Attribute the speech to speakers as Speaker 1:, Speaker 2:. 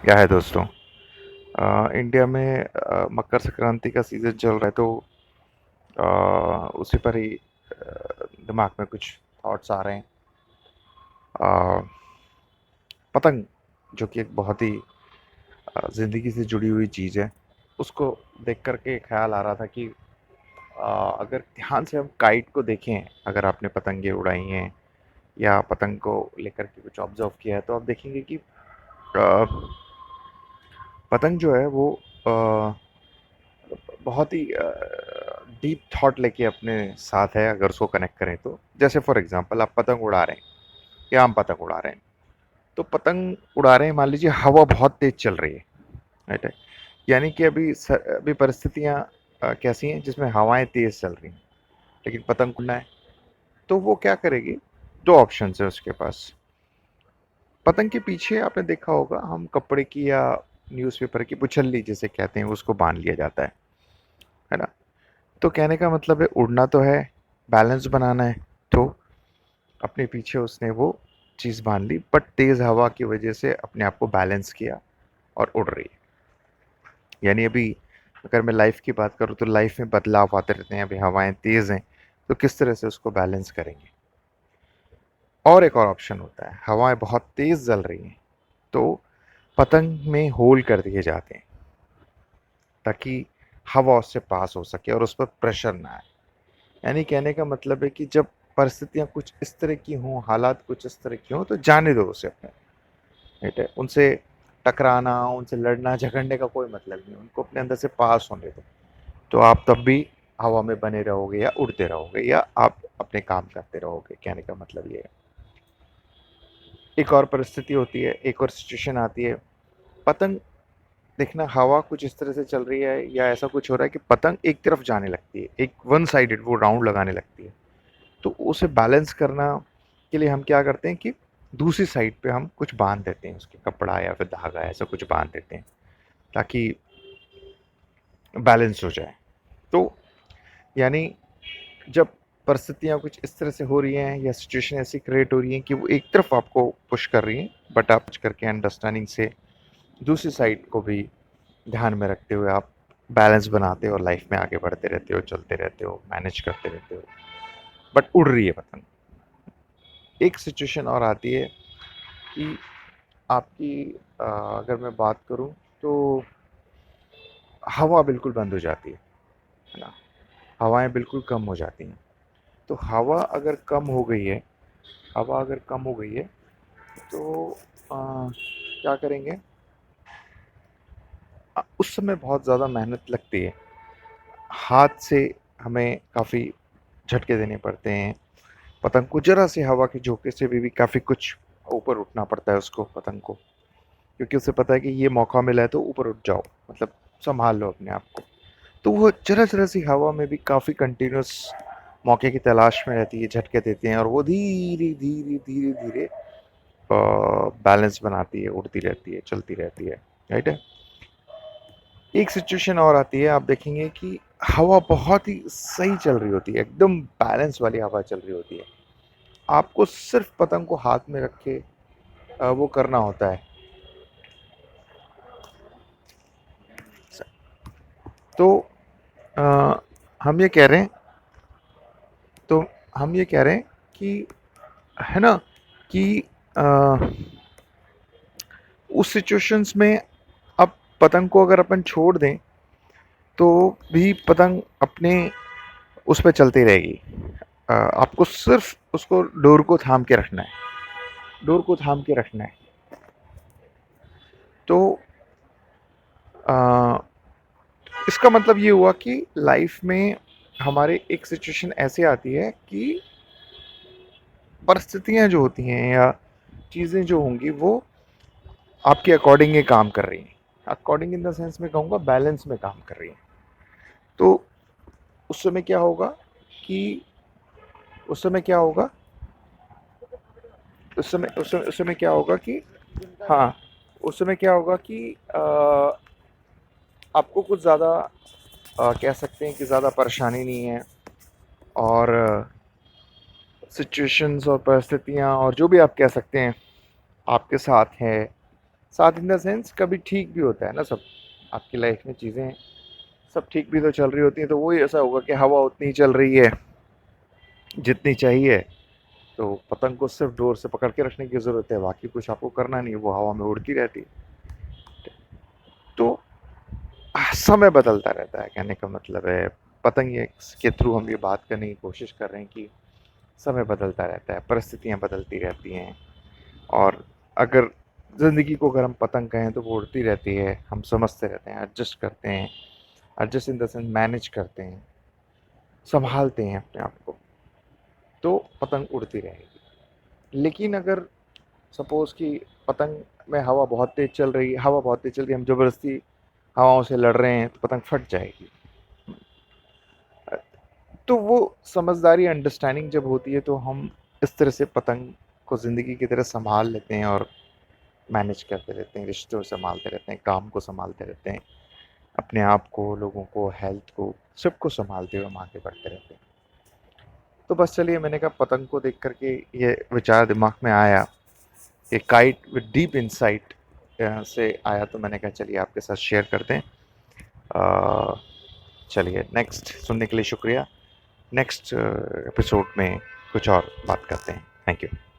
Speaker 1: क्या है दोस्तों। इंडिया में मकर संक्रांति का सीज़न चल रहा है तो उसी पर ही दिमाग में कुछ थॉट्स आ रहे हैं। अ, पतंग जो कि एक बहुत ही ज़िंदगी से जुड़ी हुई चीज़ है, उसको देख कर के ख्याल आ रहा था कि अगर ध्यान से हम काइट को देखें, अगर आपने पतंगे उड़ाई हैं या पतंग को लेकर के कुछ ऑब्जर्व किया है तो आप देखेंगे कि पतंग जो है वो बहुत ही डीप थॉट लेके अपने साथ है, अगर उसको कनेक्ट करें तो। जैसे फॉर एग्जांपल आप पतंग उड़ा रहे हैं या हम पतंग उड़ा रहे हैं, तो पतंग उड़ा रहे हैं, मान लीजिए हवा बहुत तेज चल रही है, राइट है। यानी कि अभी परिस्थितियां कैसी हैं जिसमें हवाएं तेज चल रही हैं, लेकिन पतंग उड़ना है तो वो क्या करेगी। दो ऑप्शन है उसके पास। पतंग के पीछे आपने देखा होगा, हम कपड़े की या न्यूज़पेपर की पुछल्ली जिसे कहते हैं उसको बांध लिया जाता है ना। तो कहने का मतलब है उड़ना तो है, बैलेंस बनाना है, तो अपने पीछे उसने वो चीज़ बांध ली, बट तेज़ हवा की वजह से अपने आप को बैलेंस किया और उड़ रही है। यानी अभी अगर मैं लाइफ की बात करूँ तो लाइफ में बदलाव आते रहते हैं। अभी हवाएं तेज़ हैं तो किस तरह से उसको बैलेंस करेंगे। और एक और ऑप्शन होता है, हवाएं बहुत तेज़ चल रही हैं तो पतंग में होल कर दिए जाते हैं ताकि हवा उससे पास हो सके और उस पर प्रेशर ना आए। यानी कहने का मतलब है कि जब परिस्थितियाँ कुछ इस तरह की हों, हालात कुछ इस तरह की हों, तो जाने दो उसे अपने, राइट है। उनसे टकराना, उनसे लड़ना झगड़ने का कोई मतलब नहीं, उनको अपने अंदर से पास होने दो। तो आप तब भी हवा में बने रहोगे या उड़ते रहोगे या आप अपने काम करते रहोगे। कहने का मतलब ये है। एक और परिस्थिति होती है, एक और सिचुएशन आती है। पतंग देखना, हवा कुछ इस तरह से चल रही है या ऐसा कुछ हो रहा है कि पतंग एक तरफ जाने लगती है, एक वन साइडेड वो राउंड लगाने लगती है। तो उसे बैलेंस करना के लिए हम क्या करते हैं कि दूसरी साइड पे हम कुछ बांध देते हैं, उसके कपड़ा या फिर धागा ऐसा कुछ बांध देते हैं ताकि बैलेंस हो जाए। तो यानी जब परिस्थितियाँ कुछ इस तरह से हो रही हैं या सिचुएशन ऐसी क्रिएट हो रही है कि वो एक तरफ आपको पुश कर रही हैं, बट आप कुछ करके अंडरस्टैंडिंग से दूसरी साइड को भी ध्यान में रखते हुए आप बैलेंस बनाते हो और लाइफ में आगे बढ़ते रहते हो, चलते रहते हो, मैनेज करते रहते हो, बट उड़ रही है पतंग। एक सिचुएशन और आती है कि आपकी अगर मैं बात करूं तो हवा बिल्कुल बंद हो जाती है ना। हवाएं बिल्कुल कम हो जाती हैं। तो हवा अगर कम हो गई है, हवा अगर कम हो गई है तो क्या करेंगे। उस समय बहुत ज़्यादा मेहनत लगती है, हाथ से हमें काफ़ी झटके देने पड़ते हैं। पतंग को जरा सी हवा के झोंके से भी काफ़ी कुछ ऊपर उठना पड़ता है उसको, पतंग को, क्योंकि उसे पता है कि ये मौका मिला है तो ऊपर उठ जाओ, मतलब संभाल लो अपने आप को। तो वो जरा जरा सी हवा में भी काफ़ी कंटिन्यूस मौके की तलाश में रहती है, झटके देते हैं और वो धीरे धीरे धीरे धीरे बैलेंस बनाती है, उड़ती रहती है, चलती रहती है, राइट है। एक सिचुएशन और आती है, आप देखेंगे कि हवा बहुत ही सही चल रही होती है, एकदम बैलेंस वाली हवा चल रही होती है। आपको सिर्फ पतंग को हाथ में रख के वो करना होता है। तो अ, हम ये कह रहे हैं तो हम ये कह रहे हैं कि है ना कि अ, उस सिचुएशंस में अब पतंग को अगर अपन छोड़ दें तो भी पतंग अपने उस पर चलती रहेगी। आपको सिर्फ उसको डोर को थाम के रखना है, डोर को थाम के रखना है। तो आ, इसका मतलब ये हुआ कि लाइफ में हमारे एक सिचुएशन ऐसे आती है कि परिस्थितियां जो होती हैं या चीज़ें जो होंगी वो आपके अकॉर्डिंग ही काम कर रही हैं। अकॉर्डिंग इन द सेंस में कहूँगा बैलेंस में काम कर रही हैं। तो उस समय क्या होगा कि उस समय क्या होगा उस समय क्या होगा कि हाँ, उस समय क्या होगा कि आपको कुछ ज़्यादा कह सकते हैं कि ज़्यादा परेशानी नहीं है। और सिचुएशंस और परिस्थितियाँ और जो भी आप कह सकते हैं आपके साथ है, साथ इन द सेंस कभी ठीक भी होता है ना सब, आपकी लाइफ में चीज़ें सब ठीक भी तो चल रही होती हैं, तो वही ऐसा होगा कि हवा उतनी ही चल रही है जितनी चाहिए, तो पतंग को सिर्फ डोर से पकड़ के रखने की ज़रूरत है, बाकी कुछ आपको करना नहीं है, वो हवा में उड़ती रहती है। तो समय बदलता रहता है, कहने का मतलब है पतंग ये के थ्रू हम ये बात करने की कोशिश कर रहे हैं कि समय बदलता रहता है, परिस्थितियाँ बदलती रहती हैं, और अगर ज़िंदगी को अगर हम पतंग कहें तो वो उड़ती रहती है, हम समझते रहते हैं, एडजस्ट करते हैं, adjust in the sense manage करते हैं, संभालते हैं अपने आप को, तो पतंग उड़ती रहेगी। लेकिन अगर सपोज़ कि पतंग में हवा बहुत तेज़ चल रही है, हवा बहुत तेज़ चल रही है, हम ज़बरदस्ती हवाओं से लड़ रहे हैं, तो पतंग फट जाएगी। तो वो समझदारी, अंडरस्टैंडिंग जब होती है, तो हम इस तरह से पतंग को ज़िंदगी की तरह संभाल लेते हैं और मैनेज करते रहते हैं, रिश्तों संभालते रहते हैं, काम को संभालते रहते हैं, अपने आप को, लोगों को, हेल्थ को, सबको संभालते हुए हम आगे बढ़ते रहते हैं। तो बस चलिए, मैंने कहा पतंग को देख कर के ये विचार दिमाग में आया, कि काइट विद डीप इनसाइट से आया, तो मैंने कहा चलिए आपके साथ शेयर करते हैं। चलिए, नेक्स्ट सुनने के लिए शुक्रिया। नेक्स्ट एपिसोड में कुछ और बात करते हैं। Thank you.